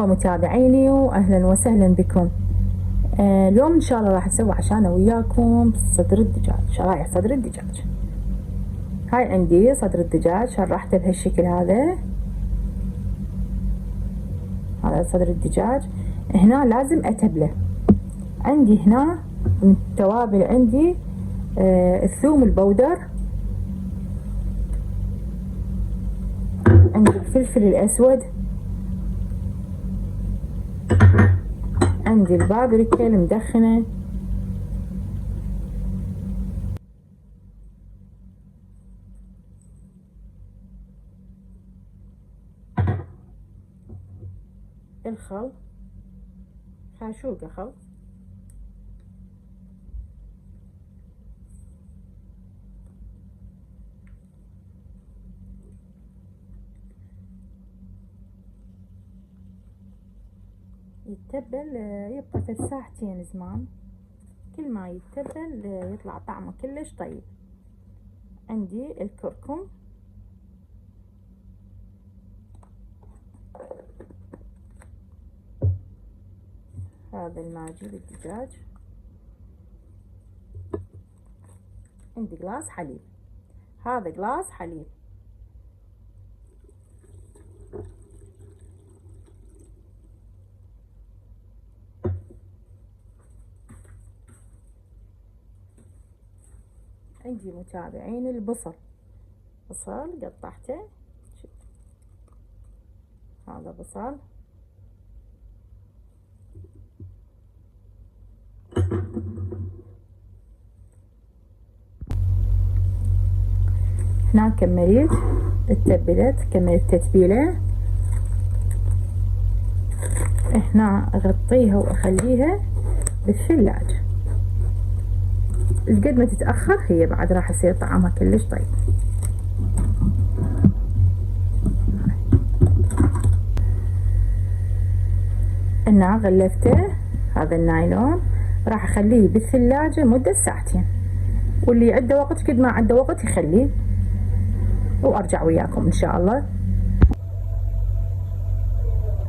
مرحبا متابعيني واهلا وسهلا بكم. اليوم ان شاء الله راح اسوي عشان وياكم صدر الدجاج، شرايح صدر الدجاج. هاي عندي صدر الدجاج شرحته بهالشكل هذا صدر الدجاج. هنا لازم اتبله. عندي هنا من التوابل عندي الثوم البودر، عندي الفلفل الاسود، عندي البابريكا المدخنة، الخل، خاشوقة خل، يتبل يبقى 3 ساعتين زمان. كل ما يتبل يطلع طعمه كلش طيب. عندي الكركم، هذا الماجي للدجاج، عندي قلاص حليب، هذا قلاص حليب، عندي متابعين البصل، بصل قطعته، هذا بصل، هنا كملت اتبلت، كملت تتبيله. هنا اغطيها واخليها بالثلاجة، قد ما تتأخر هي بعد راح يصير طعمها كلش طيب. هنا غلفته، هذا النايلون راح اخليه بالثلاجة مدة 2 ساعتين، واللي عنده وقت قد ما عنده وقت يخليه، وارجع وياكم ان شاء الله.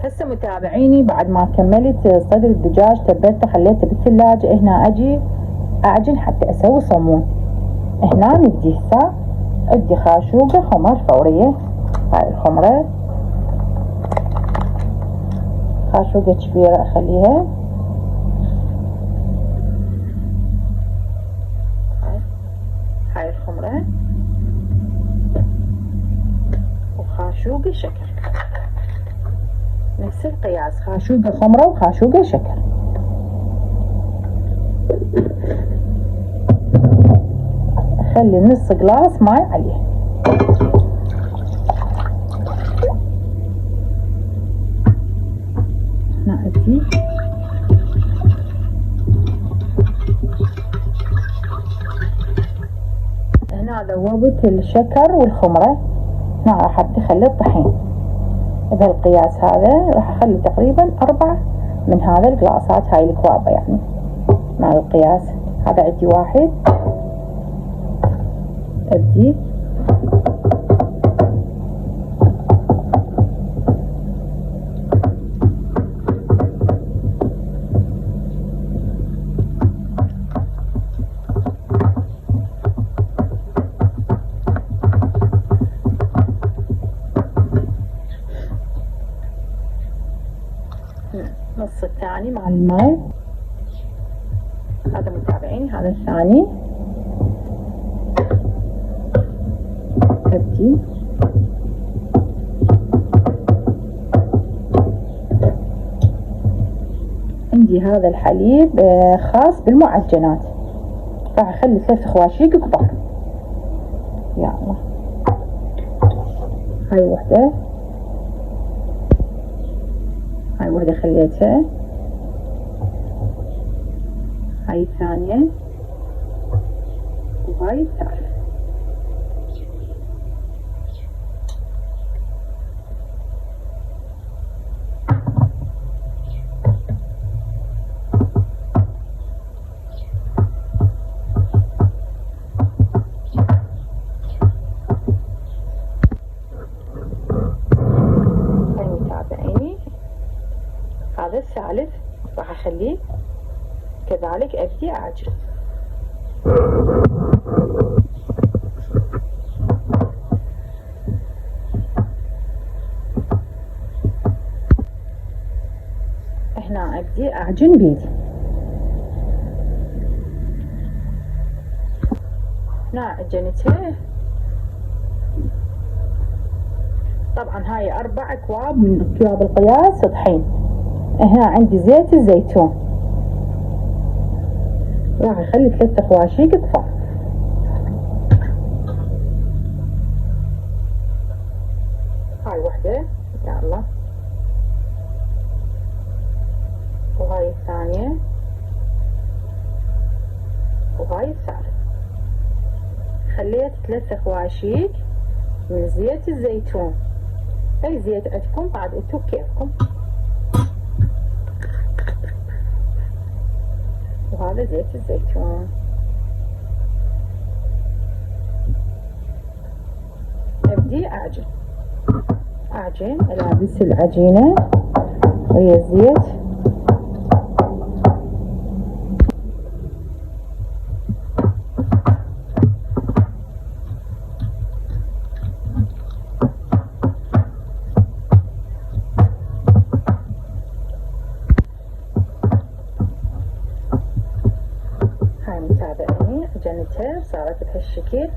هسه متابعيني بعد ما كملت صدر الدجاج تبلته خليته بالثلاجة، هنا اجي اعجن حتى اسوي صمون. هنا ندي هسه ادي خاشوقة خمر فورية، هاي الخمرة خاشوقة كبيرة اخليها، هاي الخمرة وخاشوقة شكر، نفس القياس، خاشوقة خمرة وخاشوقة شكر. خلي نص قلاص ماي عليه. هنا ادي هنا ذوبت الشكر والخمرة. هنا راح اخلي الطحين بهالقياس هذا، راح اخلي تقريبا 4 من هذا القلاصات، هاي الكوابة يعني مع القياس. هذا عندي 1 ابدي نص الثاني مع الماء. هذا متابعيني هذا الثاني ابدي عندي هذا الحليب خاص بالمعجنات، راح اخلي 3 خواشيق كبار. يا الله، هاي وحدة، هاي وحدة خليتها، هاي الثانية، وهاي الثالثة. هذا الثالث راح اخليه كذلك ابدي اعجن. هنا ابدي اعجن بيدي. هنا عجنته. طبعا هاي 4 أكواب من أكواب القياس طحين. هنا عندي زيت الزيتون، راح اخلي 3 خواشيق كفار. هاي وحدة يا الله، وهاي الثانية، وهاي الثالثة. خليت 3 خواشيق من زيت الزيتون. اي زيت عندكم بعد انتو كيفكم. وهذا زيت الزيتون. ابدي اعجن الابس العجينة ويا الزيت. هاي متابعيني عجنتها صارت بهالشكل.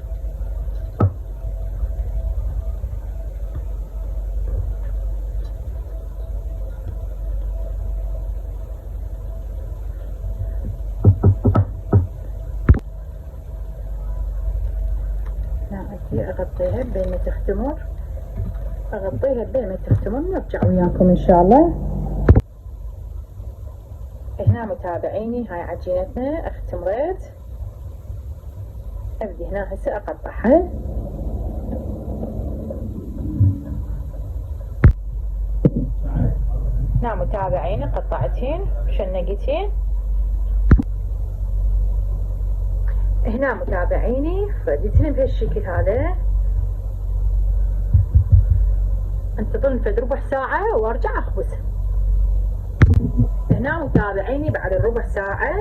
اغطيها بين ما تختمر، نرجع وياكم ان شاء الله. هنا متابعيني هاي عجينتنا اختمرت. ابدي هنا هسه اقطعها. هنا متابعيني قطعتين شنقتين. هنا متابعيني فرديتهم بهالشكل هذا. انتظرن فد ربع ساعة وارجع اخبزها. هنا متابعيني بعد الربع ساعة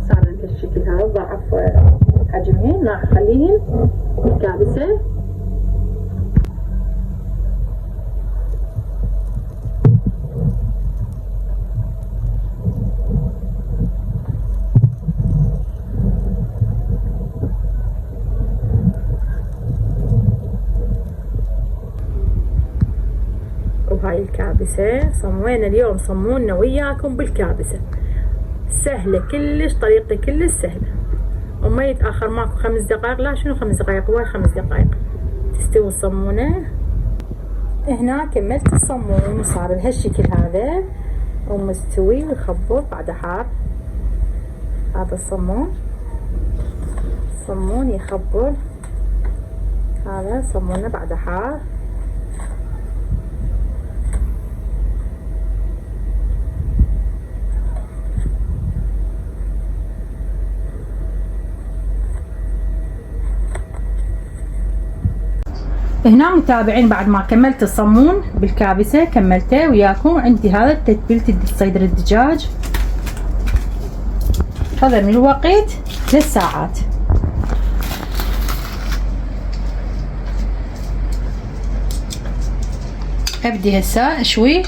صار بهالشكل هذا، ضعف حجمهن. راح اخليهن بالكابسة. وهاي الكابسة صمونا اليوم، صمونا وياكم بالكابسة. سهلة كلش، طريقتها كلش سهلة وما يتأخر ماكو 5 دقائق. لا شنو 5 دقائق، هو 5 دقائق تستوي الصمونة. هنا كملت الصمون وصار بهالشكل هذا ومستوي ويخبر بعد حار. هذا الصمون يخبر. هذا صمونه بعد حار. هنا متابعين بعد ما كملت الصمون بالكابسة كملته وياكم. عندي هذا تتبيلة صدر الدجاج. هذا من الوقت 3 ساعات. ابدي هسه اشوي.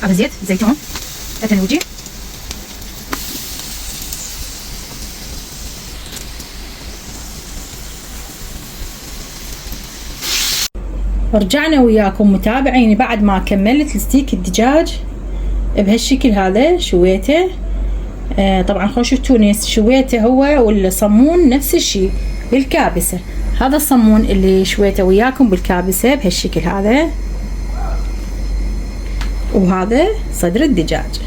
هذا زيت زيتون أثنوجي. رجعنا وياكم متابعين بعد ما كملت الستيك الدجاج بهالشكل هذا. شويته طبعا خوش التونس شويته هو والصمون نفس الشيء بالكابسة. هذا الصمون اللي شويته وياكم بالكابسة بهالشكل هذا، وهذا صدر الدجاج.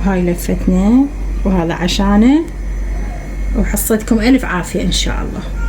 هاي لفتنا وهذا عشانه، وحصتكم ألف عافية إن شاء الله.